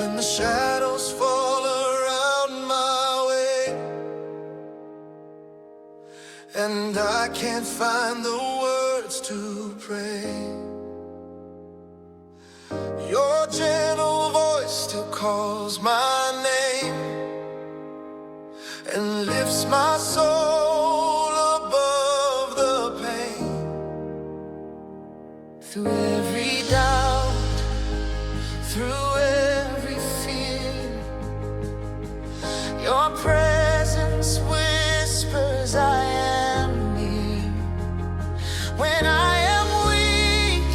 when the shadows fall around my way, and I can't find the words to pray. Your gentle voice still calls my name and lifts my soul above the pain. Through every doubt, through every fear, your presence whispers I am near. When I am weak,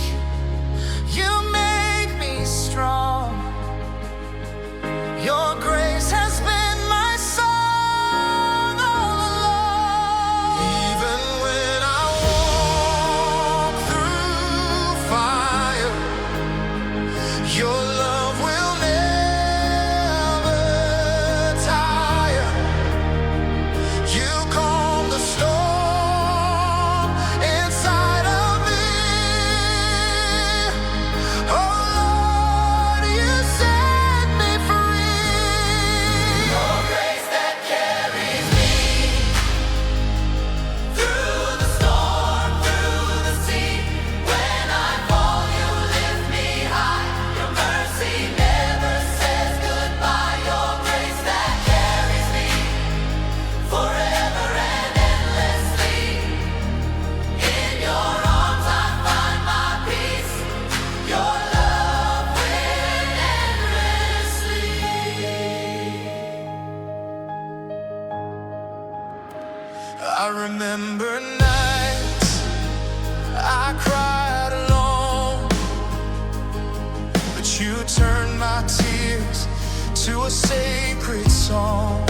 you make me strong. Your grace has been my song all along. Even when I walk through fire, your love will never tire. You calm the storm inside of me. Oh Lord, you set me free. Your grace that carries me through the storm, through the sea. When I fall, you lift me high. Your mercy never says goodbye. Your grace that carries me forever and endlessly. In your arms I find my peace. Your love will endlessly. I remember nights I cried alone, but you turned my tears to a sacred song.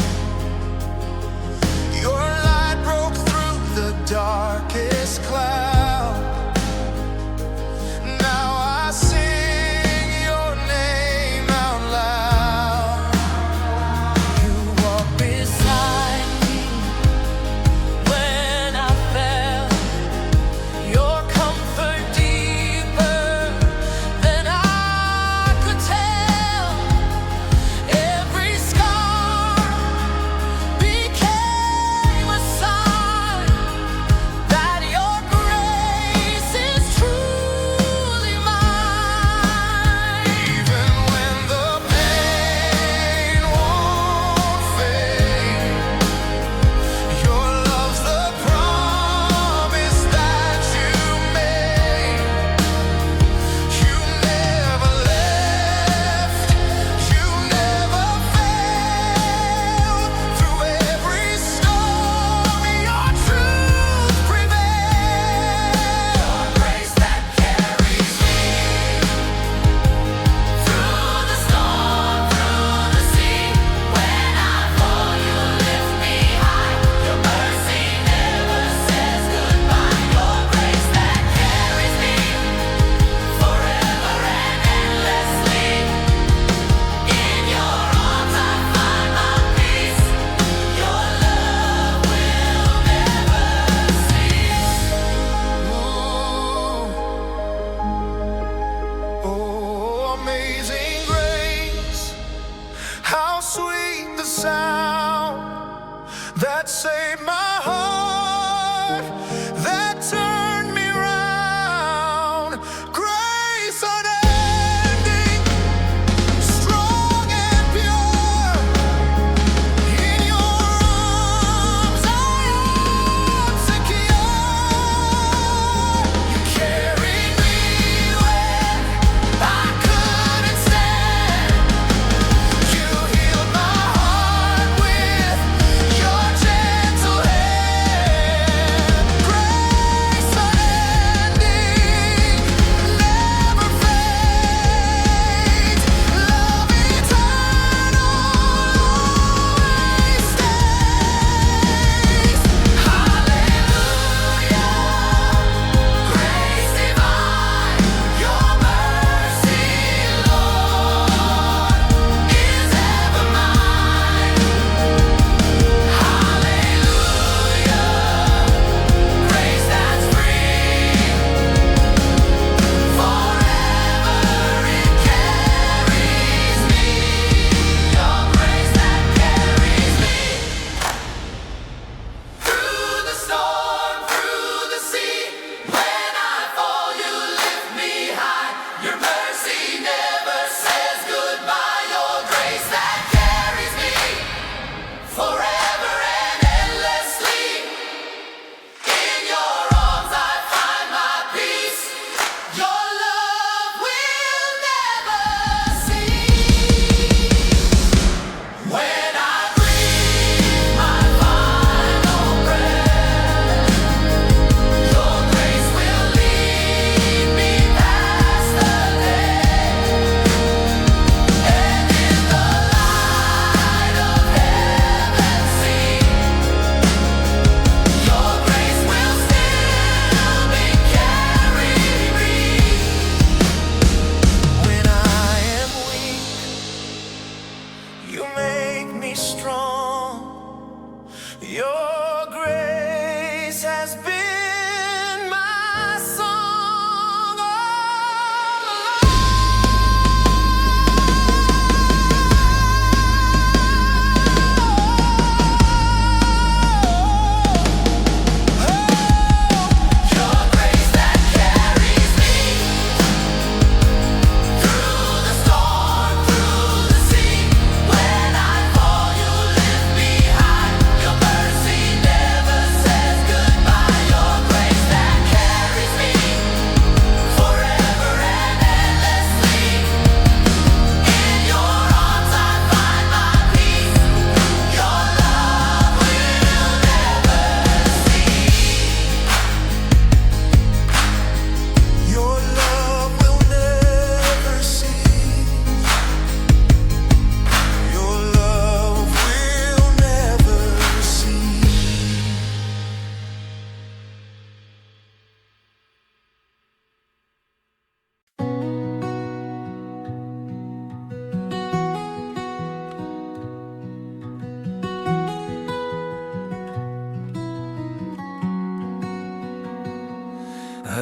Your light broke through the darkest cloud. Now I sing your name out loud. You walk beside me when I fell. Your comfort deeper than I could tell. Every scar became a sign that your grace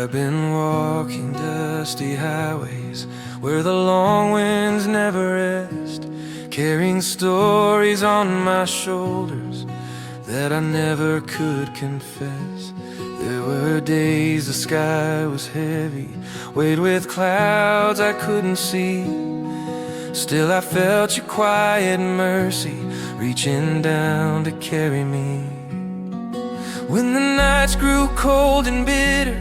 I've been walking dusty highways where the long winds never rest, carrying stories on my shoulders that I never could confess. There were days the sky was heavy, weighed with clouds I couldn't see. Still I felt your quiet mercy reaching down to carry me. When the nights grew cold and bitter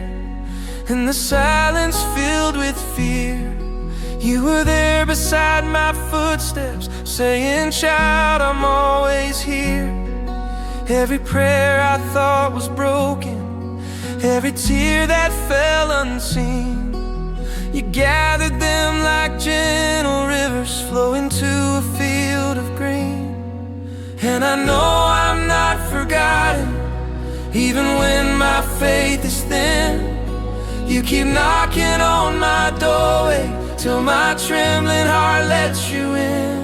and the silence filled with fear, you were there beside my footsteps, saying, "Child, I'm always here." Every prayer I thought was broken, every tear that fell unseen, you gathered them like gentle rivers flowing to a field of green. And I know I'm not forgotten, even when my faith is thin. You keep knocking on my doorway till my trembling heart lets you in.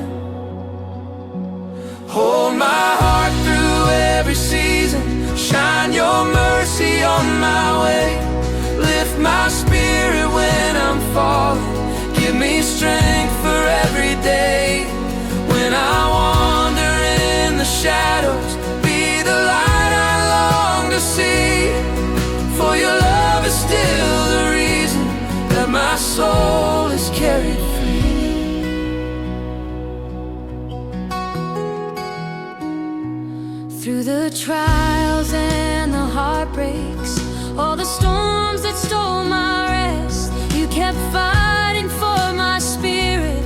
Hold my heart through every season, shine your mercy on my way. Lift my spirit when I'm falling, give me strength for every day. When I wander in the shadows, be the light I long to see. For your love is still the reason that my soul is carried free. Through the trials and the heartbreaks, all the storms that stole my rest, you kept fighting for my spirit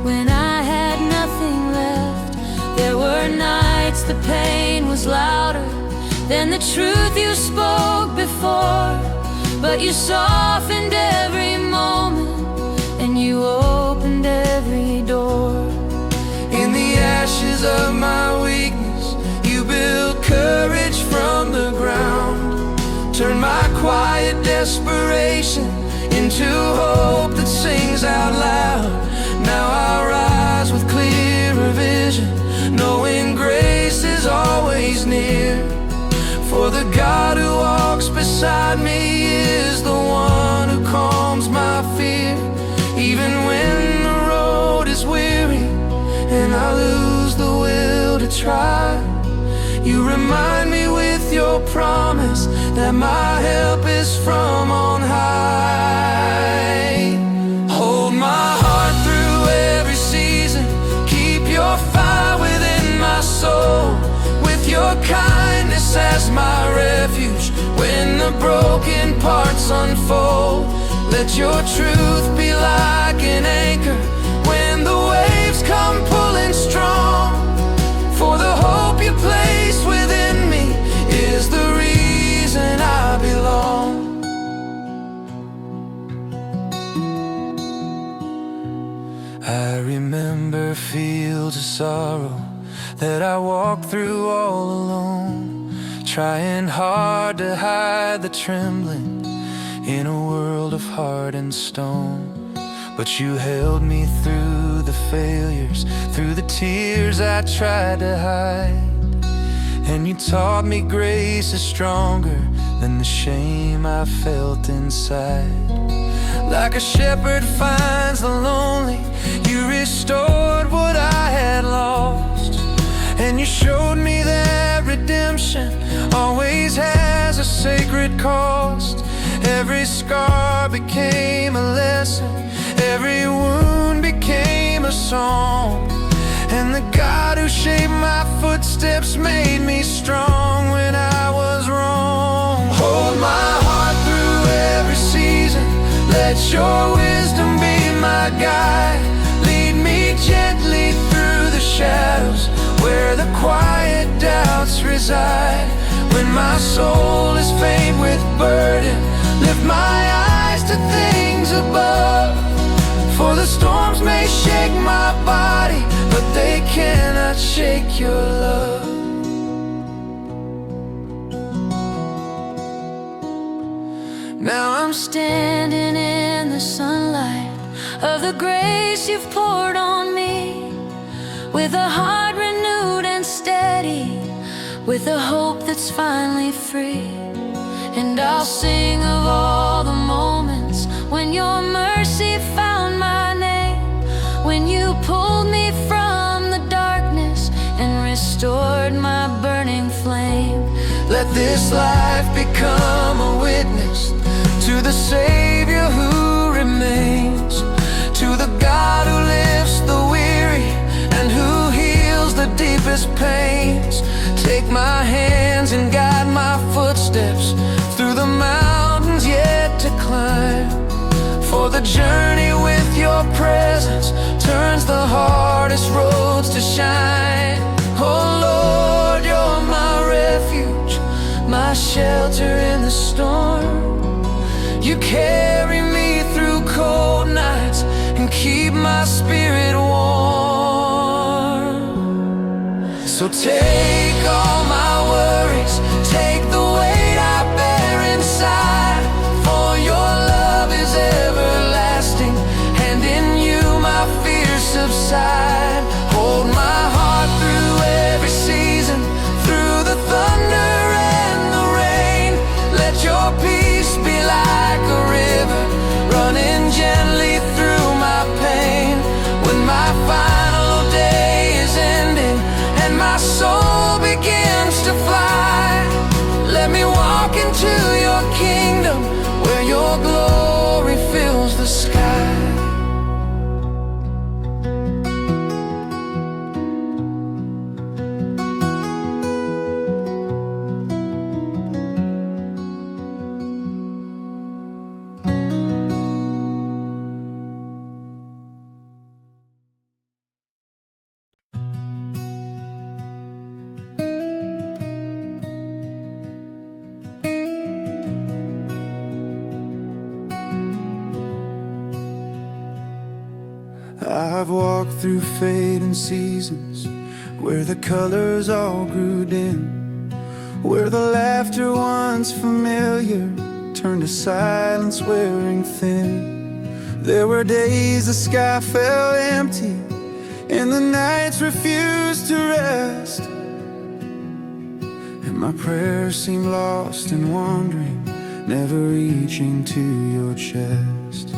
when I had nothing left. There were nights the pain was louder than the truth you spoke before, but you softened every moment and you opened every door. In the ashes of my weakness, you built courage from the ground, turn my quiet desperation into hope that sings out loud. Now I rise with clearer vision, knowing grace is always near. For the God who walks beside me is the one who calms my fear. Even when the road is weary and I lose the will to try, you remind me with your promise that my help is from on high. Hold my heart through every season, keep your fire within my soul. With your kindness as my refuge, when the broken parts unfold, let your truth be like an anchor when the waves come pulling strong. For the hope you place within me is the reason I belong. I remember fields of sorrow that I walked through all alone, trying hard to hide the trembling in a world of heart and stone. But you held me through the failures, through the tears I tried to hide. And you taught me grace is stronger than the shame I felt inside. Like a shepherd finds the lonely, you restored what I had lost. And you showed me that redemption always has a sacred cost. Every scar became a lesson, every wound became a song. And the God who shaped my footsteps made me strong when I was wrong. Hold my heart through every season, let your wisdom be my guide. Lead me gently through the shadows where the quiet doubts reside. When my soul is faint with burden, lift my eyes to things above. For the storms may shake my body, but they cannot shake your love. Now I'm Standing in the sunlight of the grace you've poured on me, with a heart renewed and steady, with a hope that's finally free. And I'll sing of all the moments when your mercy found my name, when you pulled me from the darkness and restored my burning flame. Let this life become a witness to the Savior who remains, to the God who lifts the weary and who heals the deepest pains. Take my hands and guide my footsteps through the mountains yet to climb, for the journey with your presence turns the hardest roads to shine. Oh Lord, you're my refuge, my shelter in the storm. You carry me through cold nights and keep my spirit warm. So take all my worries, take the weight I bear inside, for your love is everlasting, and in you my fears subside. Hold my heart through every season, through the thunder and the rain. Let your peace be like a river, running gently through my pain. When my final day is ending and my soul begins to fly, let me walk into your kingdom where your glory fills the sky. I've walked through fading seasons where the colors all grew dim, where the laughter once familiar turned to silence wearing thin. There were days the sky felt empty and the nights refused to rest, and my prayers seemed lost and wandering, never reaching to your chest.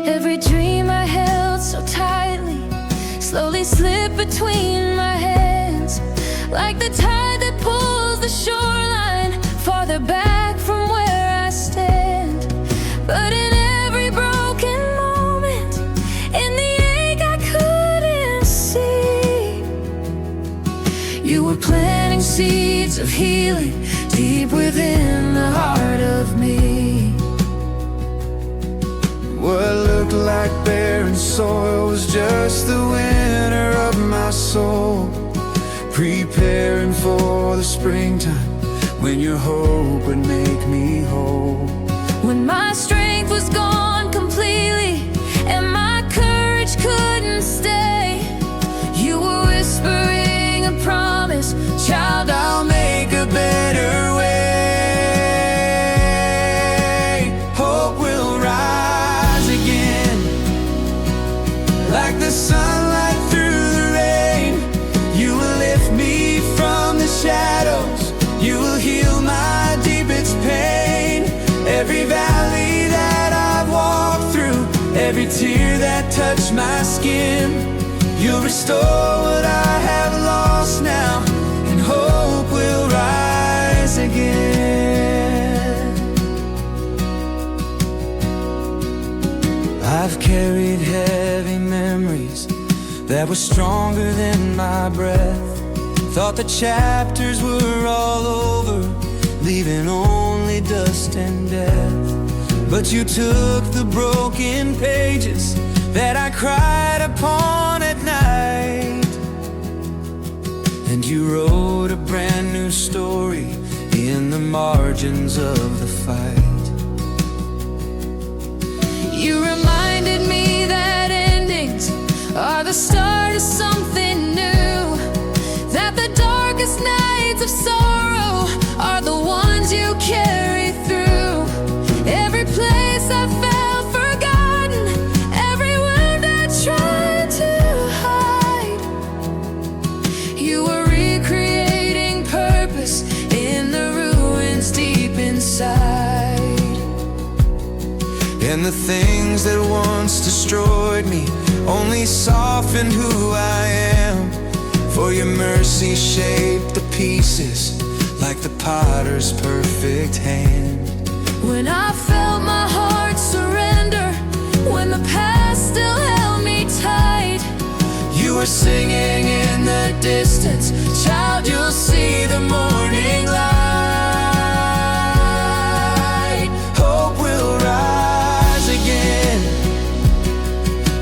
Every dream I held so tightly slowly slipped between my hands, like the tide that pulls the shoreline farther back from where I stand. But in every broken moment, in the ache I couldn't see, you were planting seeds of healing deep within the heart of me. What looked like barren soil was just the winter of my soul, preparing for the springtime when your hope would make me whole. When my strength was gone completely and my courage couldn't stay, you were whispering a promise, child, I'll make a better way. Hope will rise again, Like the sunlight through the rain. You will lift me from the shadows, you will heal my deepest pain. Every valley that I've walked through, every tear that touched my skin, you'll restore what I have lost now, and hope will rise again. I've carried heavy memories that were stronger than my breath, thought the chapters were all over, leaving only dust and death. But you took the broken pages that I cried upon at night, and you wrote a brand new story in the margins of the fight. you reminded me that endings are the start of something new, that the darkest nights of sorrow are the ones you carry through. Every place I felt forgotten, every wound I tried to hide, you were recreating purpose in the ruin when the things that once destroyed me only softened who I am. For your mercy shaped the pieces like the potter's perfect hand. When I felt my heart surrender, when the past still held me tight, you were singing in the distance, child, you'll see the morning light. Hope will rise again,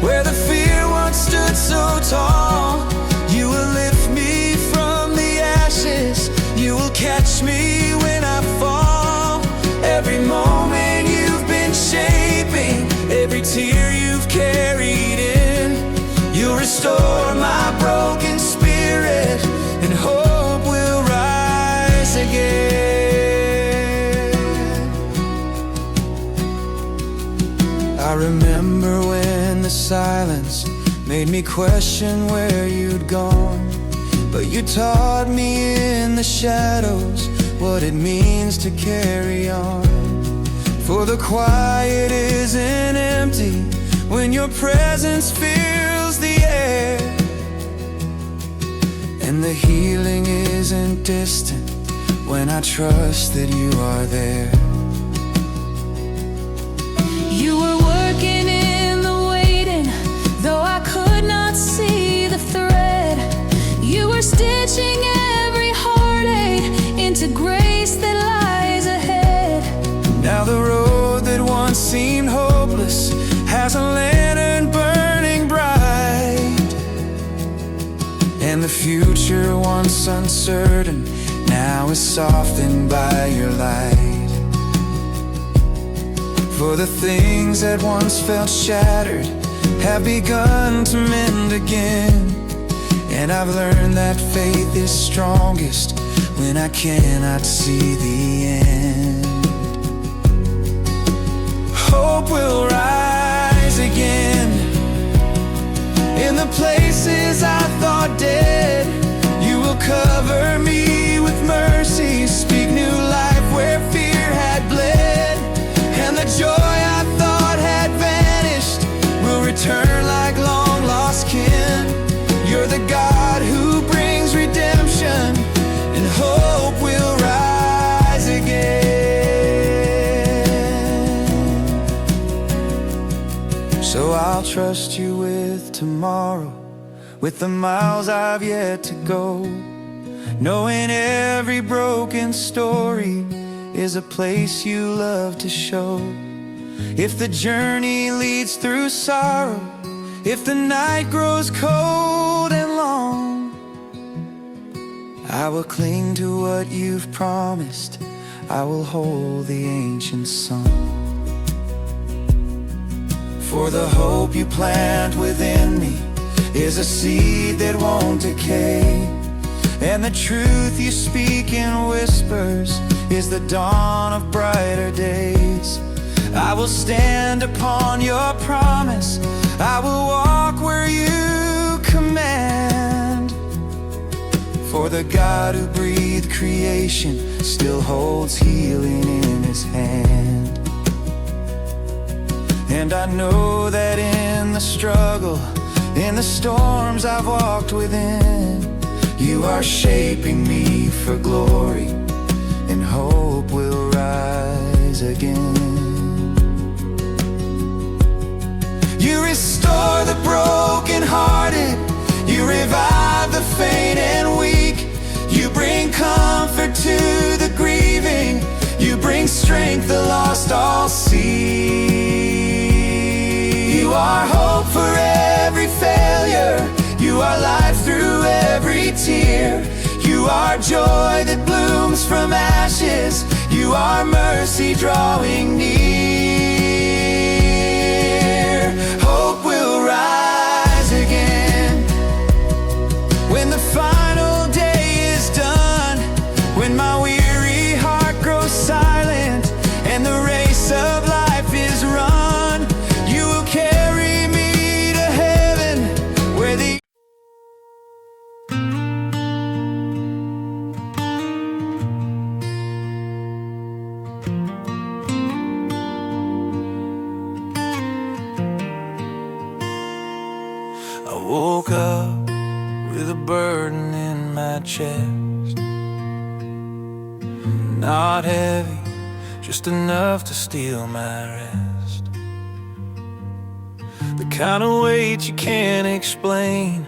where the fear once stood so tall. You will lift me from the ashes, you will catch me when I fall. Every moment you've been shaping, every tear you've carried in, you'll restore my broken spirit, and hope will rise again. I remember when the silence made me question where you'd gone, but you taught me in the shadows what it means to carry on. For the quiet isn't empty when your presence fills the air, and the healing isn't distant when I trust that you are there. you were working in the waiting, though I could not see the thread. You were stitching every heartache into grace that lies ahead. Now the road that once seemed hopeless has a lantern burning bright, and the future once uncertain now is softened by your light. For the things that once felt shattered have begun to mend again, and I've learned that faith is strongest when I cannot see the end. Hope will rise again in the places I thought dead. You will cover me with mercy, speak new life where fear had bled, and the joy I thought had vanished will return like long lost kin. You're the God who brings redemption, and hope will rise again. So I'll trust you with tomorrow, with the miles I've yet to go, knowing every broken story is a place you love to show. If the journey leads through sorrow, if the night grows cold and long, I will cling to what you've promised, I will hold the ancient song. For the hope you plant within me is a seed that won't decay, and the truth you speak in whispers is the dawn of brighter days. I will stand upon your promise, I will walk where you command. For the God who breathed creation still holds healing in his hand. And I know that in the struggle, in the storms I've walked within, you are shaping me for glory, and hope will rise again. You restore the brokenhearted, you revive the faint and weak, you bring comfort to the grieving, you bring strength the lost all see. You are hope for every failure, you are life through every tear, you are joy that blooms from ashes, you are mercy drawing near. Hope will rise again when the final day is done, when my weary heart grows silent and the race of life is run. You will carry me to heaven where the I woke up with a burden in my chest, not heavy, just enough to steal my rest. The kind of weight you can't explain,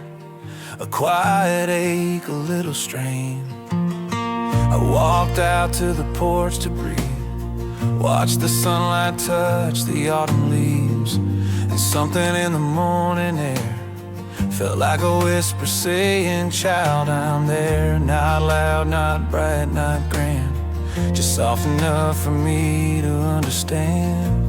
a quiet ache, a little strain. I walked out to the porch to breathe, watched the sunlight touch the autumn leaves, and something in the morning air felt like a whisper saying, child, I'm there. Not loud, not bright, not grand, just soft enough for me to understand.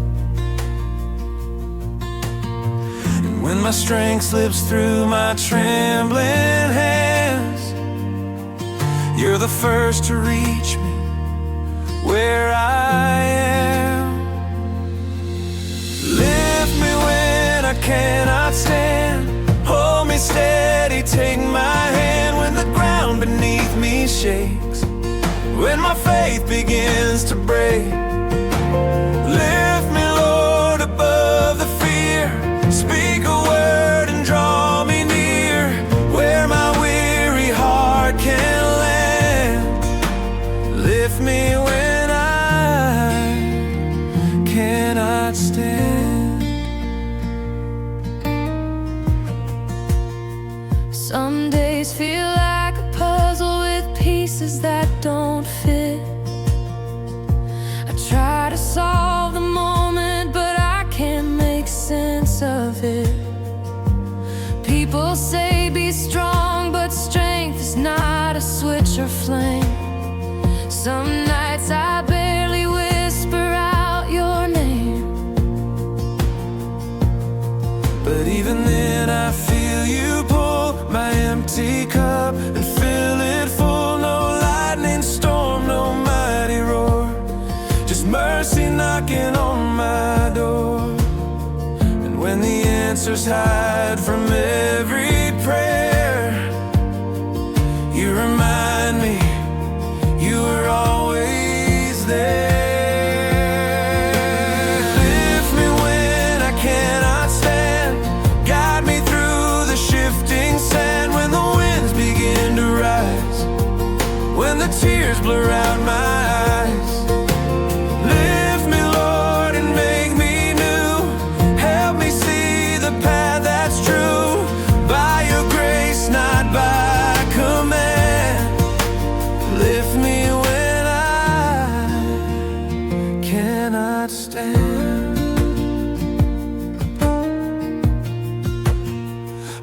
And when my strength slips through my trembling hands, you're the first to reach me where I am. Lift me when I cannot stand, hold me steady, take my hand when the ground beneath me shakes, when my faith begins to break. Lift me, Lord, above the fear, speak a word and draw me near, where my weary heart can land. Lift me when I cannot stand. Some days feel like a puzzle with pieces that don't fit. I try to solve the moment, but I can't make sense of it. People say be strong, but strength is not a switch or flame. Some nights I barely whisper out your name, but even then I feel you pull my empty cup and fill it full. No lightning storm, no mighty roar, just mercy knocking on my door. And when the answers hide from every prayer, you remind me you were always there. When the tears blur out my eyes, lift me, Lord, and make me new. Help me see the path that's true, by your grace, not by command. Lift me when I cannot stand.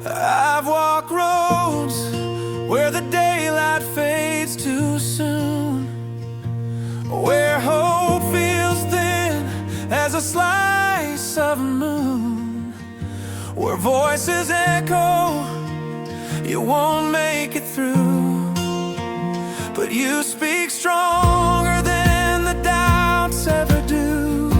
I've walked roads where the daylight fades too soon, where hope feels thin as a slice of moon, where voices echo, you won't make it through, but you speak stronger than the doubts ever do.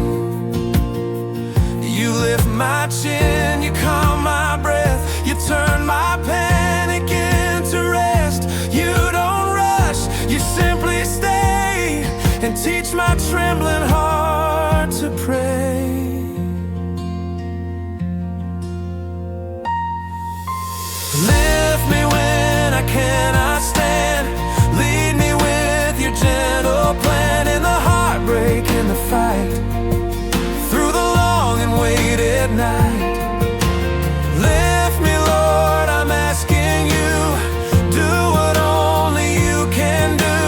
You lift my chin, you calm my breath, you turn my panic into rest. You don't rush, you simply stay and teach my trembling heart to pray. Lift me when I cannot stand, lead me with your gentle plan, in the heartbreak and the fight, through the long and weighted night. Lift me, Lord, I'm asking you, do what only you can do.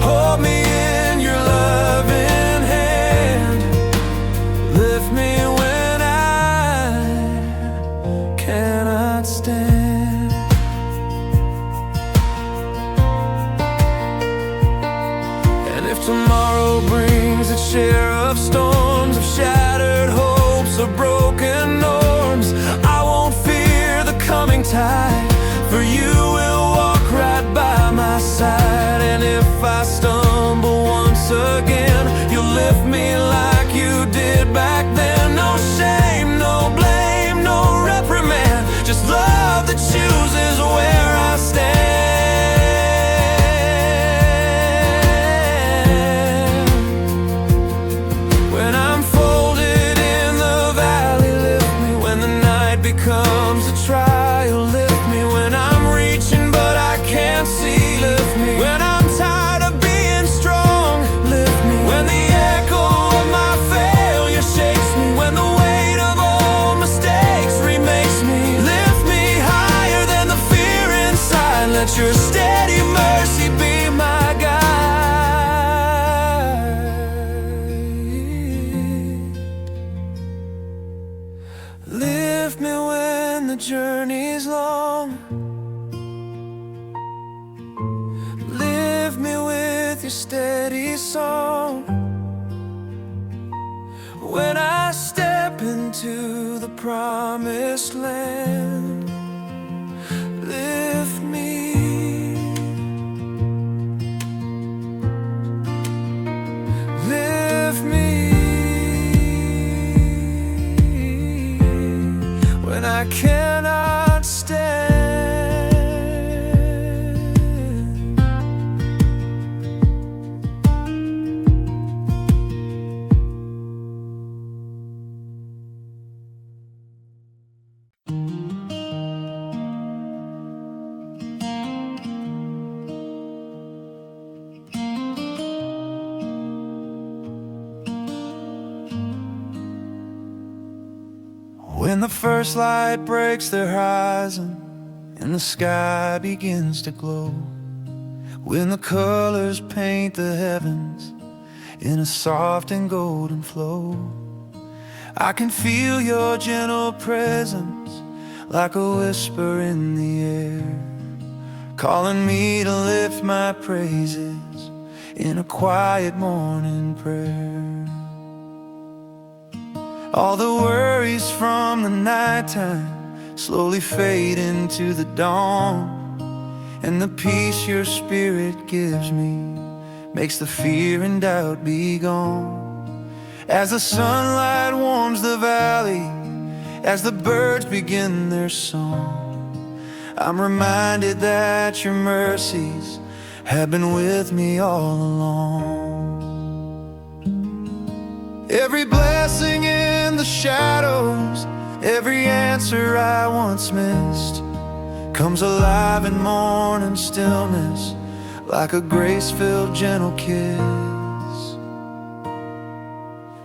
Hold me in your loving hand. Lift me when I cannot stand. And if tomorrow brings its share of storms, of shattered hopes, of broken norms, I won't fear the coming tide, for you will walk right by my side. And if I stumble once again, you'll lift me like you did back then. No shame, no blame, no reprimand, just love that chooses where I stand. When I'm folded in the valley, lift me when the night becomes a trial. your steady mercy be my guide. Lift me when the journey's long. Lift me with your steady song. When I step into the promised land, lift me. Lift me. When I cannot stand. When the first light breaks the horizon and the sky begins to glow, when the colors paint the heavens in a soft and golden flow, I can feel your gentle presence like a whisper in the air, calling me to lift my praises in a quiet morning prayer. All the worries from the nighttime slowly fade into the dawn, and the peace your spirit gives me makes the fear and doubt be gone. As the sunlight warms the valley, as the birds begin their song, I'm reminded that your mercies have been with me all along. Every blessing in the shadows, every answer I once missed, comes alive in morning stillness like a grace-filled gentle kiss.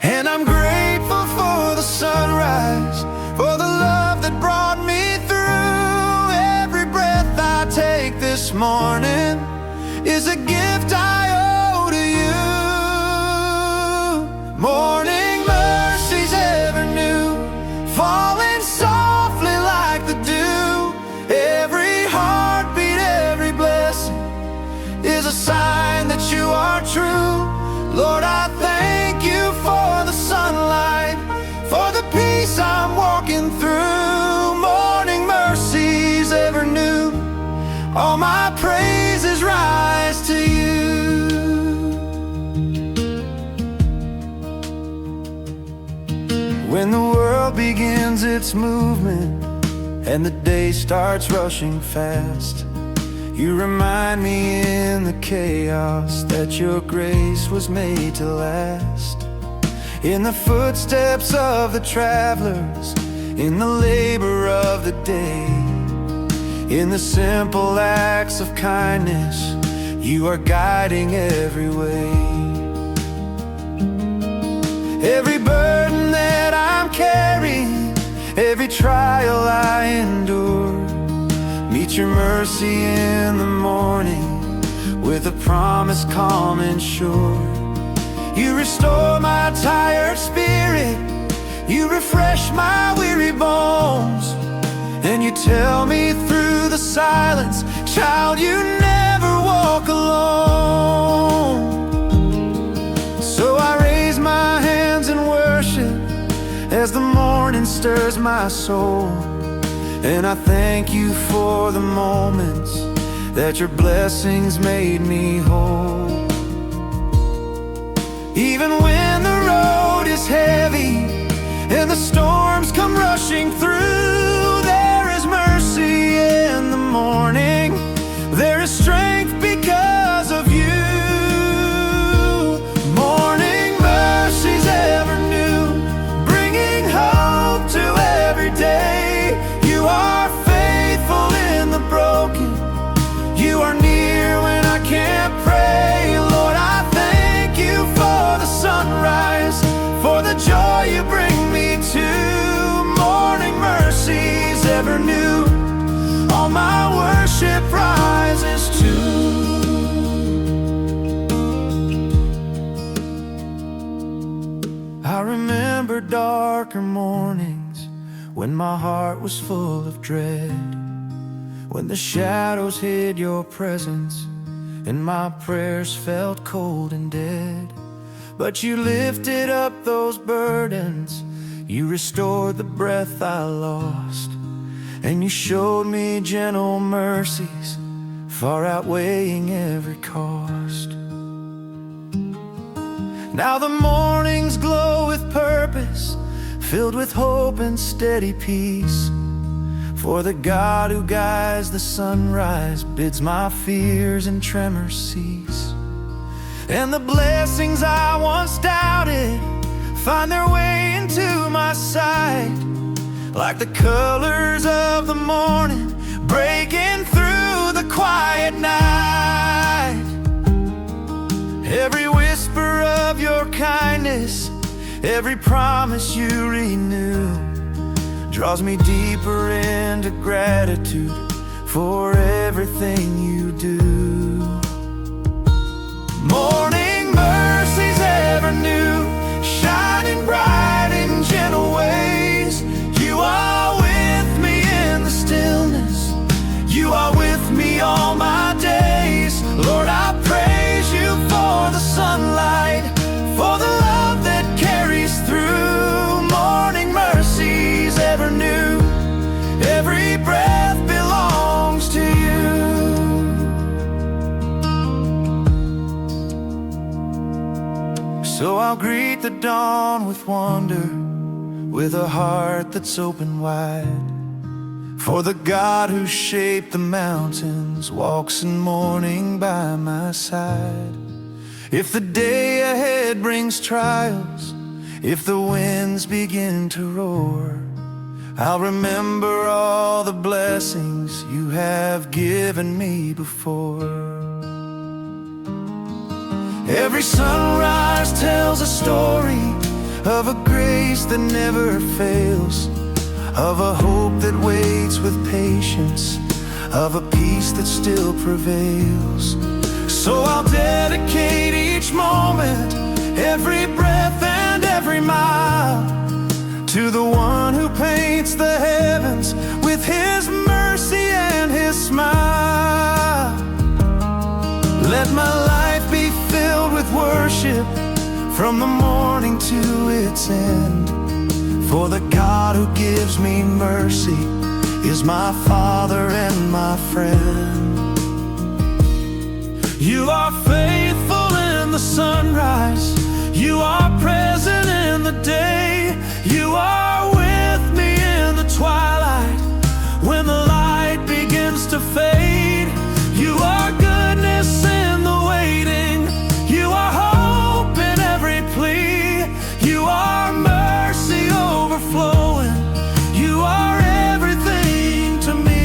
And I'm grateful for the sunrise, for the love that brought me through. Every breath I take this morning is a gift I owe to you. Morning mercies ever new, falling softly like the dew. Every heartbeat, every blessing is a sign that you are true. Lord, I thank you for the sunlight, for the peace I'm walking through. Morning mercies ever new, all my praises rise to you. When the world begins its movement and the day starts rushing fast, you remind me in the chaos that your grace was made to last. In the footsteps of the travelers, in the labor of the day, in the simple acts of kindness, you are guiding every way. Every burden that I'm carrying, every trial I endure, meet your mercy in the morning with a promise calm and sure. You restore my tired spirit, you refresh my weary bones, and you tell me through the silence, child, you never walk alone. So I raise my hands in worship as the morning stirs my soul, and I thank you for the moments that your blessings made me whole. Even when the road is heavy and the storms come rushing through, there is mercy in the morning, there is strength because of you. Morning mercies ever new, bringing hope to every day. You are faithful in the broken, you are near when I can't pray. Lord, I thank you for the sunrise, for the joy you bring me to. Morning mercies ever new, all my worship rises to. I remember darker mornings when my heart was full of dread, when the shadows hid your presence and my prayers felt cold and dead. But you lifted up those burdens, you restored the breath I lost, and you showed me gentle mercies far outweighing every cost. Now the mornings glow with purpose, filled with hope and steady peace. For the God who guides the sunrise bids my fears and tremors cease. And the blessings I once doubted find their way into my sight, like the colors of the morning breaking through the quiet night. Every whisper of your kindness, every promise you renew, draws me deeper into gratitude for everything you do. Morning mercies ever new, shining bright in gentle ways. You are with me in the stillness, you are with me all my days. Lord, I praise you for the sunlight, for the love that carries through. Morning mercies ever new, every breath belongs to you. So I'll greet the dawn with wonder, with a heart that's open wide. For the God who shaped the mountains walks in morning by my side. If the day ahead brings trials, if the winds begin to roar, I'll remember all the blessings you have given me before. Every sunrise tells a story of a grace that never fails, of a hope that waits with patience, of a peace that still prevails. So I'll dedicate each moment, every breath and every mile, to the one who paints the heavens with his mercy and his smile. Let my life be filled with worship from the morning to its end. For the God who gives me mercy is my Father and my friend. You are faithful in the sunrise, you are present in the day. You are with me in the twilight, when the light begins to fade. You are goodness in the waiting, you are hope in every plea. You are mercy overflowing, you are everything to me.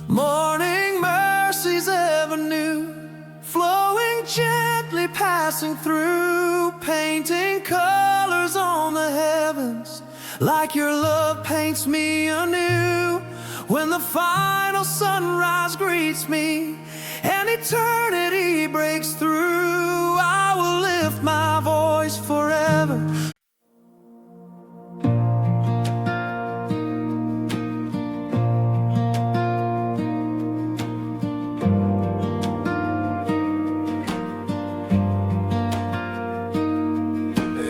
Morning mercies ever new, flowing gently, passing through, painting colors on the heavens, like your love paints me anew. When the final sunrise greets me and eternity breaks through, I will lift my voice forever.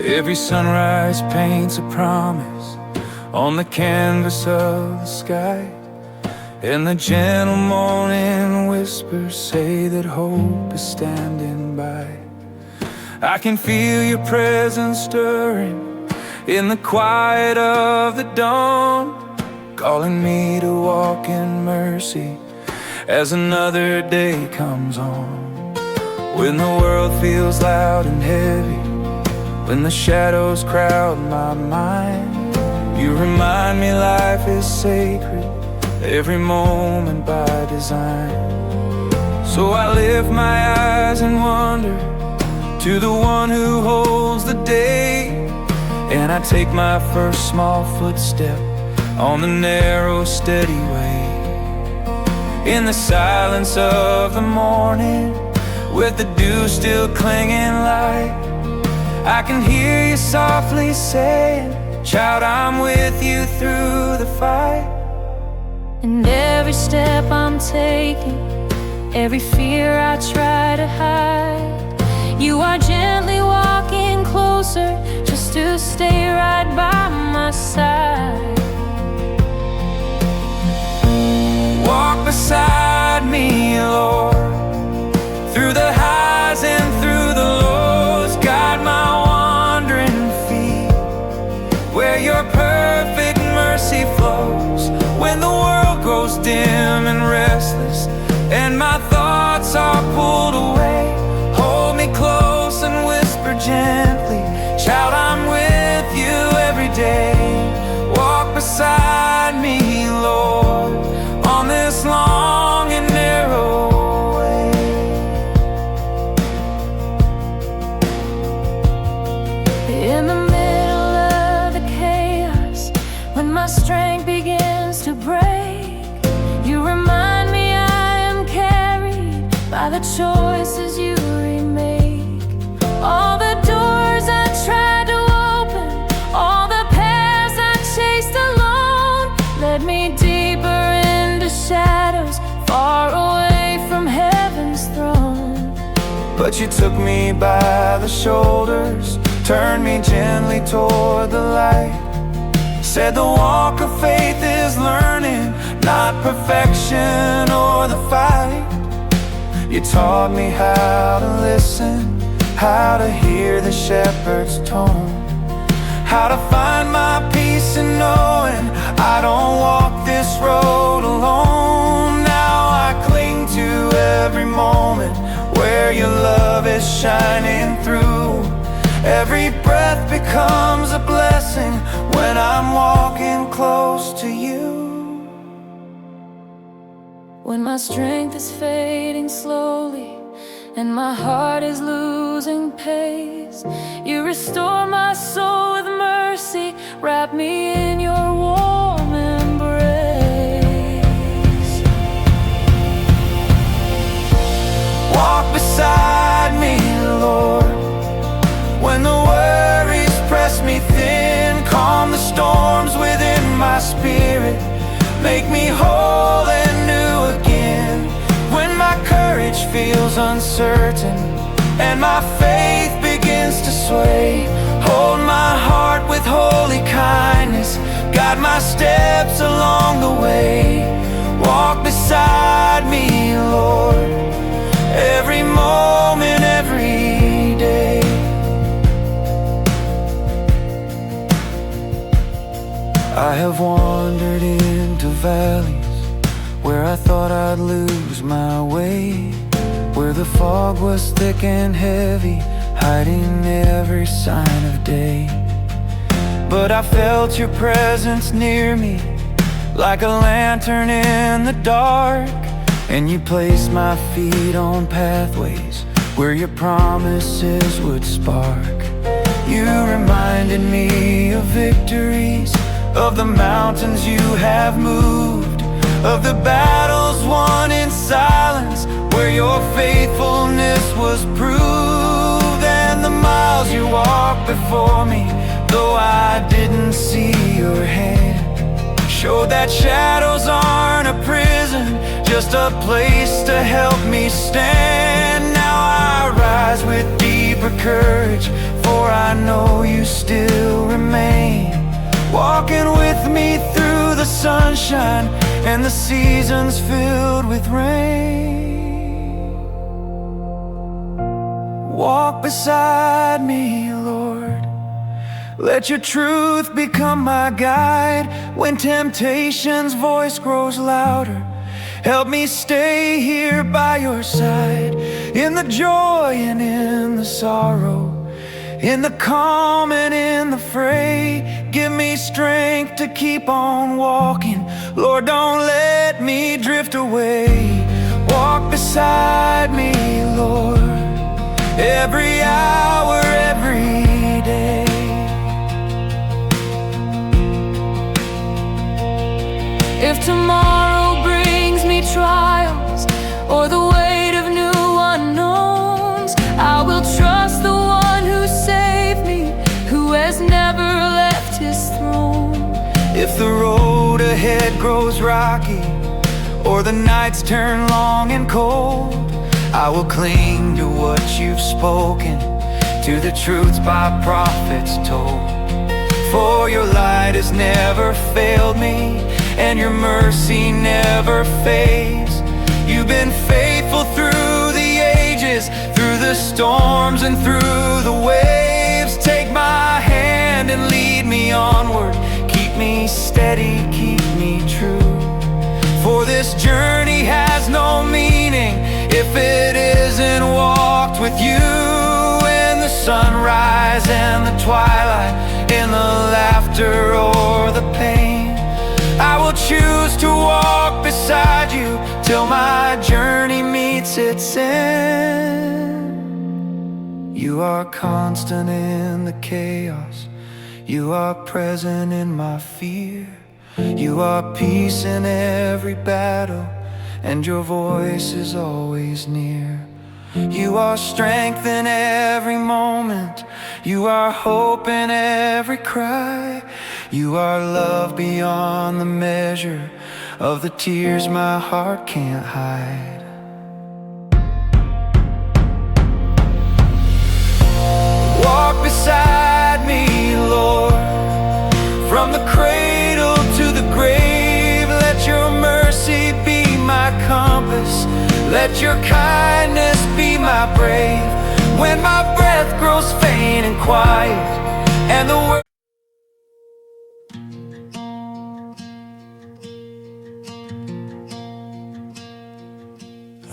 Every sunrise paints a promise on the canvas of the sky, and the gentle morning whispers say that hope is standing by. I can feel your presence stirring in the quiet of the dawn, calling me to walk in mercy as another day comes on. When the world feels loud and heavy, when the shadows crowd my mind, you remind me life is sacred, every moment by design. So I lift my eyes and wonder to the one who holds the day, and I take my first small footstep on the narrow, steady way. In the silence of the morning, with the dew still clinging light, I can hear you softly saying, "Child, I'm with you through the fight." And every step I'm taking, every fear I try to hide, you are gently walking closer, just to stay right by my side. Walk beside me, Lord, through the highs and through the lows. Guide my wandering feet where your perfect mercy flows. When the world grows dim and restless and my thoughts are pulled away, hold me close and whisper gently, "Child, I'm with you every day." Walk beside me, Lord, on this long and narrow way. In the middle of the chaos, when my strength begins to break, you remind me I am carried by the choices you remake. All the doors I tried to open, all the paths I chased alone, led me deeper into shadows, far away from heaven's throne. But you took me by the shoulders, turned me gently toward the light, said the walk of faith is learning, not perfection or the fight. You taught me how to listen, how to hear the shepherd's tone, how to find my peace in knowing I don't walk this road alone. Now I cling to every moment where your love is shining through. Every breath becomes a blessing when I'm walking close to you. When my strength is fading slowly and my heart is losing pace, you restore my soul with mercy, wrap me in your warm embrace. Walk beside me, Lord, when the worries press me thin. Calm the storms within my spirit, make me whole and new again. When my courage feels uncertain and my faith begins to sway, hold my heart with holy kindness, guide my steps along the way. Walk beside me, Lord, every moment, every day. I have wandered into valleys where I thought I'd lose my way, where the fog was thick and heavy, hiding every sign of day. But I felt your presence near me, like a lantern in the dark, and you placed my feet on pathways where your promises would spark. You reminded me of victories, of the mountains you have moved, of the battles won in silence where your faithfulness was proved. And the miles you walked before me, though I didn't see your hand, showed that shadows aren't a prison, just a place to help me stand. Now I rise with deeper courage, for I know you still remain, walking with me through the sunshine and the seasons filled with rain. Walk beside me, Lord, let your truth become my guide. When temptation's voice grows louder, help me stay here by your side, in the joy and in the sorrow, in the calm and in the fray. Give me strength to keep on walking, Lord, don't let me drift away. Walk beside me, Lord, every hour, every day. if tomorrow brings me trials or the weight of new unknowns, I will trust the one who saved me, who has never left his throne. If the road ahead grows rocky or the nights turn long and cold, I will cling to what you've spoken, to the truths by prophets told. For your light has never failed me, and your mercy never fades. You've been faithful through the ages, through the storms and through the waves. Take my hand and lead me onward, keep me steady, keep me true. For this journey has no meaning if it isn't walked with you. In the sunrise and the twilight, in the laughter or the pain, I will choose to walk beside you till my journey meets its end. You are constant in the chaos, you are present in my fear. You are peace in every battle, and your voice is always near. You are strength in every moment, you are hope in every cry. You are love beyond the measure of the tears my heart can't hide. Walk beside me, Lord, from the cradle to the grave. Let your mercy be my compass, let your kindness be my brave. When my breath grows faint and quiet, and the world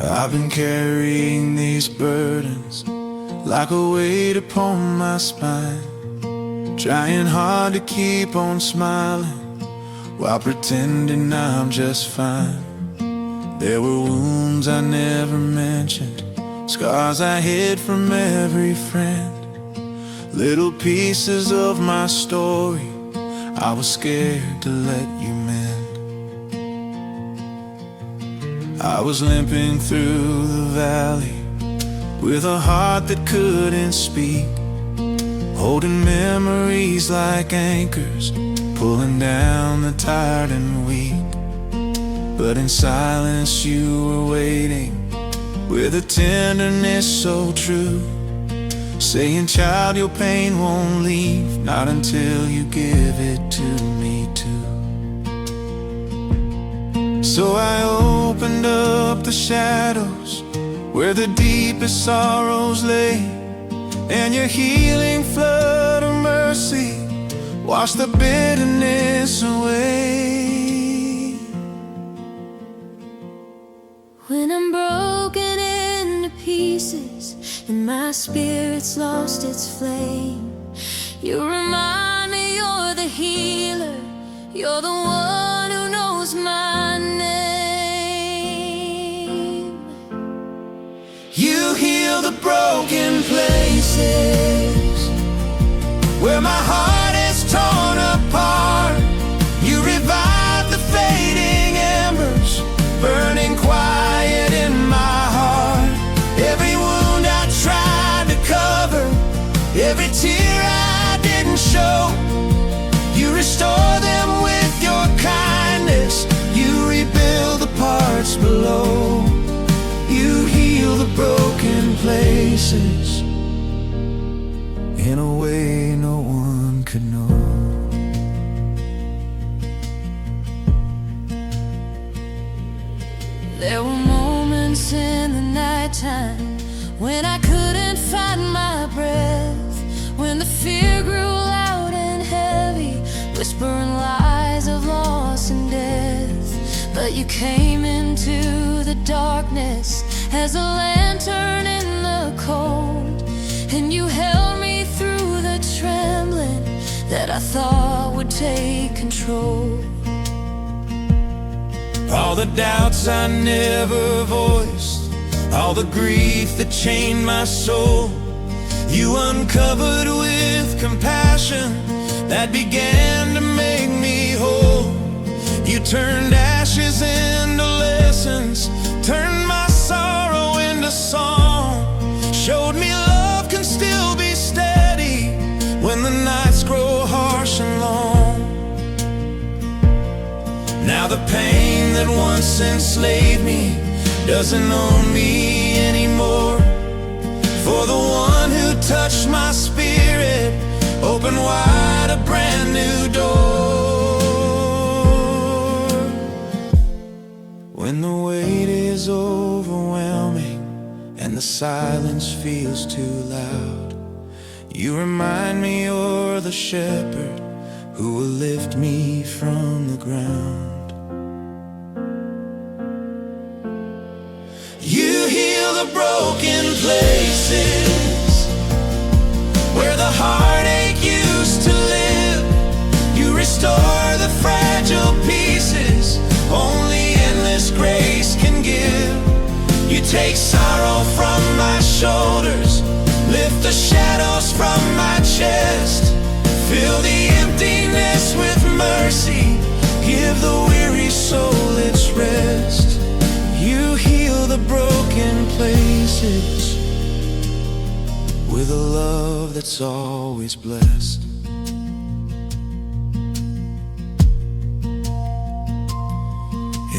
I've been carrying these burdens like a weight upon my spine, trying hard to keep on smiling while pretending I'm just fine. There were wounds I never mentioned, scars I hid from every friend, little pieces of my story I was scared to let you mend. I was limping through the valley with a heart that couldn't speak, holding memories like anchors, pulling down the tired and weak. But in silence you were waiting, with a tenderness so true, saying, child, your pain won't leave, not until you give it to me too. So I opened up the shadows where the deepest sorrows lay, and your healing flood of mercy washed the bitterness away. When I'm broken into pieces and my spirit's lost its flame, you remind me you're the healer, you're the one who knows my name. You heal the broken places where my heart is torn apart. You revive the fading embers, burning quiet in my heart. Every wound I tried to cover, every tear I didn't show, you restore them with your kindness. You rebuild the parts below. You heal the broken places in a way no one could know. There were moments in the nighttime when I couldn't find my breath, when the fear grew loud and heavy, whispering lies of loss and death. But you came into the darkness as a lantern in the cold, and you held me through the trembling that I thought would take control. All the doubts I never voiced, all the grief that chained my soul, you uncovered with compassion that began to make me whole. You You turned ashes into lessons, turned my sorrow into song, showed me love can still be steady when the nights grow harsh and long. Now the pain that once enslaved me doesn't own me anymore, for the one who touched my spirit opened wide a brand new door. When the weight is overwhelming and the silence feels too loud, you remind me you're the shepherd who will lift me from the ground. You heal the broken places where the heartache used to live. You restore the fragile pieces only endless grace can give. You take sorrow from my shoulders, lift the shadows from my chest, fill the emptiness with mercy, give the weary soul its rest. You heal the broken places with a love that's always blessed.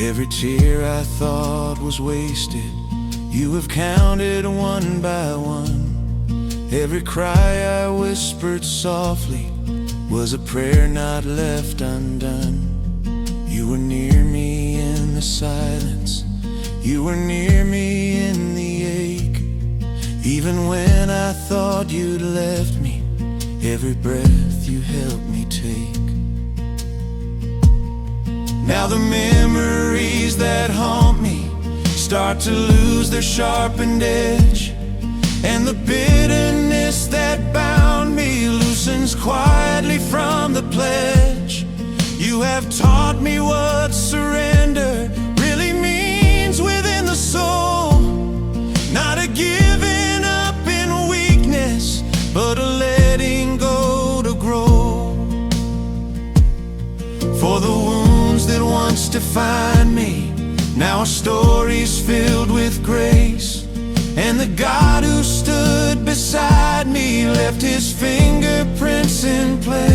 Every tear I thought was wasted, you have counted one by one. Every cry I whispered softly was a prayer not left undone. You were near me in the silence, you were near me in the ache. Even when I thought you'd left me, every breath you helped me take. Now the memories that haunt me start to lose their sharpened edge, and the bitterness that bound me loosens quietly from the pledge. You have taught me what surrender really means within the soul, not a giving up in weakness, but a letting go to grow. For the wounds that once defined me now are stories filled with grace, and the God who stood beside me left his fingerprints in place.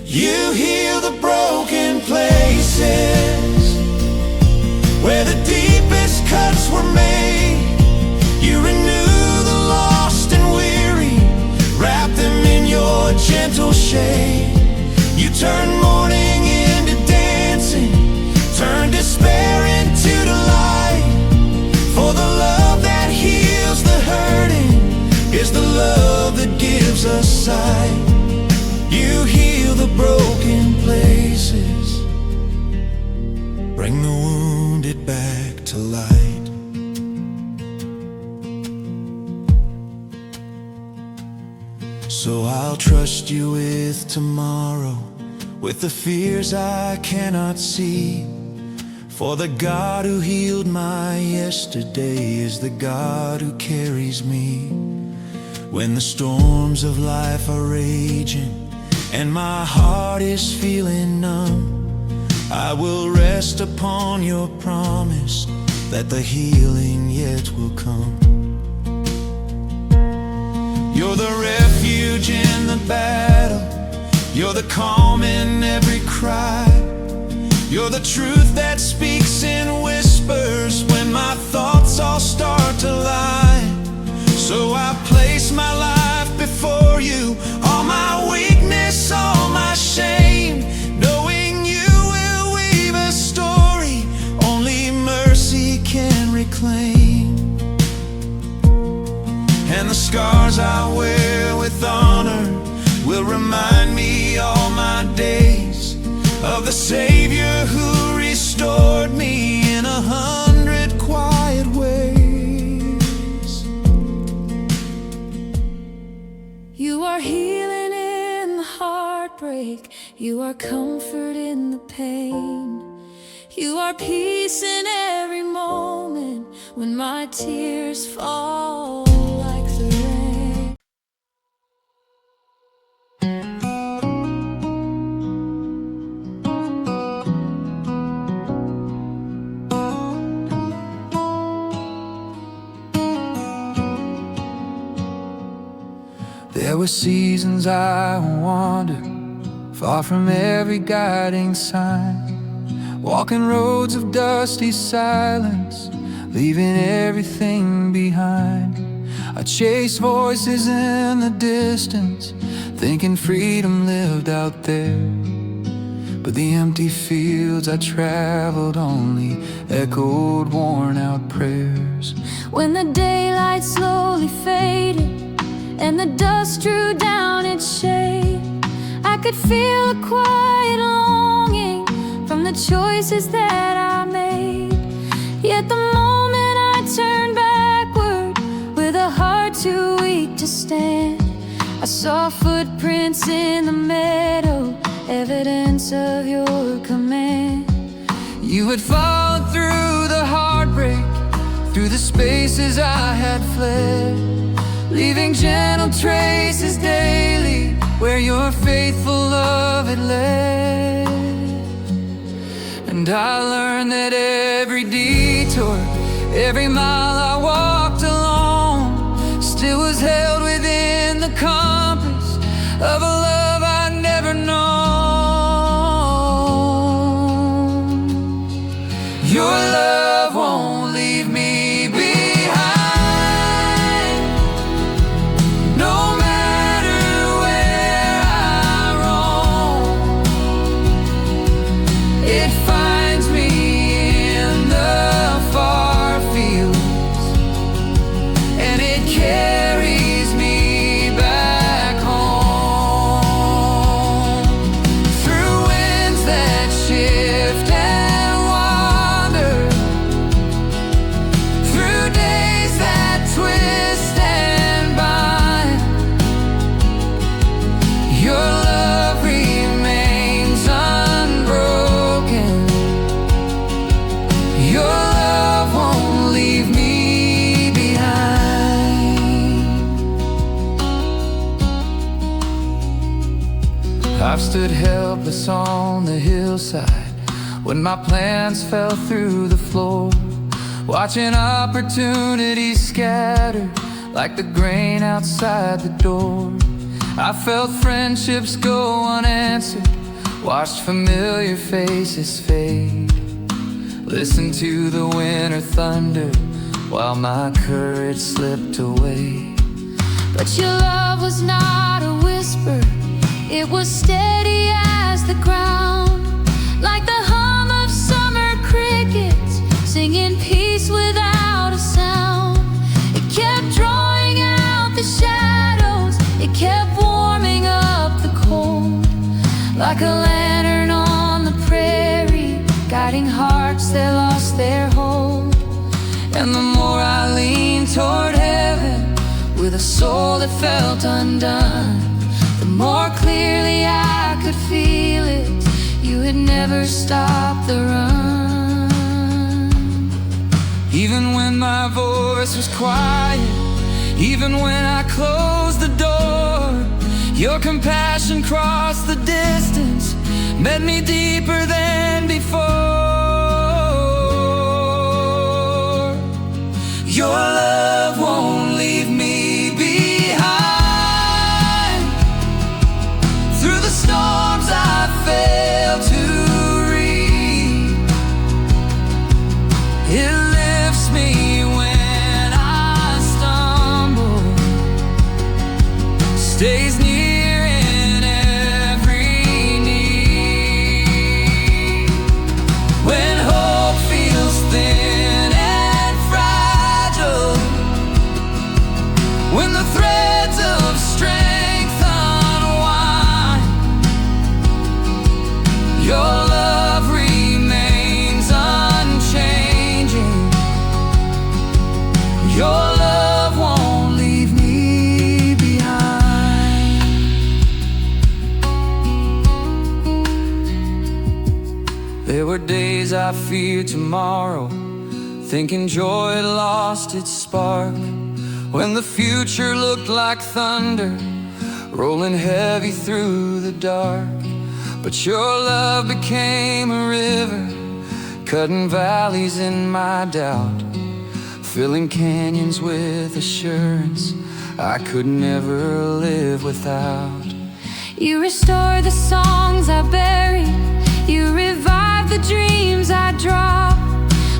You heal the broken places where the deepest cuts were made. You renew the lost and weary, wrap them in your gentle shade. You turn mourning into dancing, turn despair into delight. For the love that heals the hurting is the love that gives us sight. You heal the broken places, bring the wounded back to light. So I'll trust you with tomorrow, with the fears I cannot see. For the God who healed my yesterday is the God who carries me. When the storms of life are raging and my heart is feeling numb, I will rest upon your promise that the healing yet will come. You're the refuge in the battle, you're the calm in every cry. You're the truth that speaks in whispers when my thoughts all start to lie. So I place my life before you, all my weakness, all my shame, knowing you will weave a story only mercy can reclaim. And the scars I wear with honor will remind me all my days of the Savior who restored me in 100 quiet ways. You are healing in the heartbreak, you are comfort in the pain, you are peace in every moment when my tears fall like the rain. There were seasons I wandered far from every guiding sign, walking roads of dusty silence, leaving everything behind. I chased voices in the distance, thinking freedom lived out there. But the empty fields I traveled only echoed worn-out prayers. When the daylight slowly faded and the dust drew down its shade, I could feel a quiet longing from the choices that I made. Yet the moment I turned backward with a heart too weak to stand, I saw footprints in the meadow, evidence of your command. You had followed through the heartbreak, through the spaces I had fled, leaving gentle traces daily where your faithful love had led. And I learned that every detour, every mile I walked alone, still was held within the compass of a love I'd never known. Your love won't leave me behind, no matter where I roam. It finds me in the far fields, and it carries me back home. Through winds that shift and wander, through days that twist and bind, your love remains unbroken. Your love won't leave me behind. I've stood helpless on the hillside when my plans fell through the floor, watching opportunities scatter like the grain outside the door. I felt friendships go unanswered, watched familiar faces fade, listened to the winter thunder while my courage slipped away. But your love was not a whisper, it was steady as the ground, like the hum of summer crickets singing peace without a sound. It kept drawing out the shadows, it kept warming up the cold, like a lantern on the prairie, guiding hearts that lost their hold. And the more I leaned toward heaven with a soul that felt undone, the more clearly I could feel it. You had never stopped the run. Even when my voice was quiet, even when I closed the door, your compassion crossed the distance, met me deeper than before. Your love won't leave me behind. Through the storms I failed to read, it lifts me when I stumble, stays near in every need. When hope feels thin and fragile, when the threads of strength unwind, your love remains unchanging. Your love won't leave me behind. There were days I feared tomorrow, thinking joy had lost its spark, when the future looked like thunder, rolling heavy through the dark. But your love became a river, cutting valleys in my doubt, filling canyons with assurance I could never live without. You restore the songs I buried. You revive the dreams I dropped.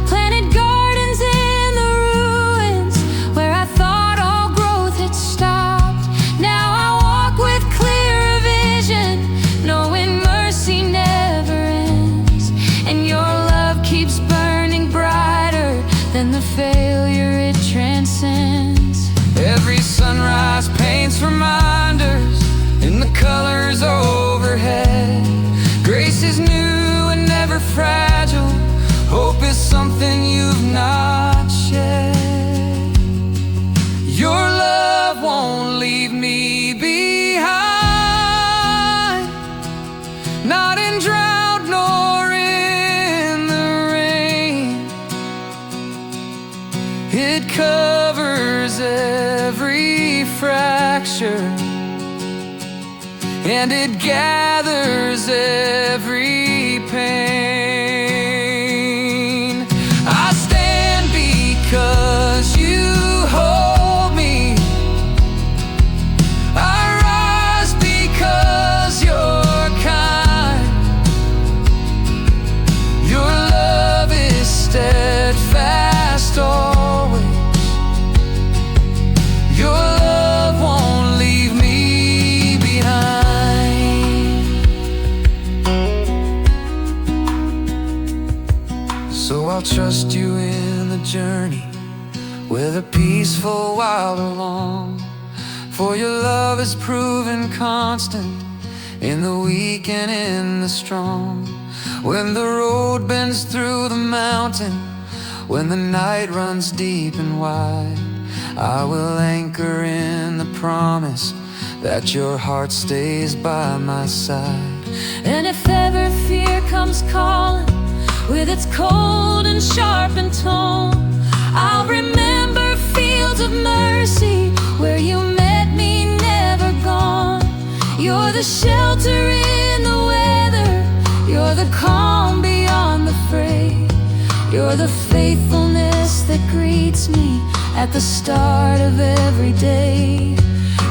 Planted gardens in the ruins where I thought all growth had stopped. Now I walk with clearer vision, knowing mercy never ends. And your love keeps burning brighter than the failure it transcends. Every sunrise paints reminders in the colors overhead. Grace is new and never fragile. Hope is something you've not shared. Your love won't leave me behind, not in drought nor in the rain. It covers every fracture, and it gathers every pain. I stand because you hold me. I rise because you're kind. Your love is steadfast always. Your love won't leave me behind. So I'll trust you in the journey, whether peaceful, wild or long. For your love is proven constant in the weak and in the strong. When the road bends through the mountain, when the night runs deep and wide, I will anchor in the promise that your heart stays by my side. And if ever fear comes calling with its cold and sharpened tone, I'll remember fields of mercy where you met me, never gone. You're the shelter in the weather. You're the calm beyond the fray. You're the faithfulness that greets me at the start of every day.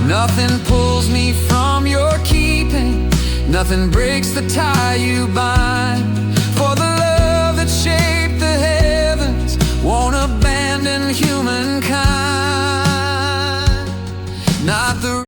Nothing pulls me from your keeping, nothing breaks the tie you bind. For the love that shaped the heavens won't abandon humankind. Not the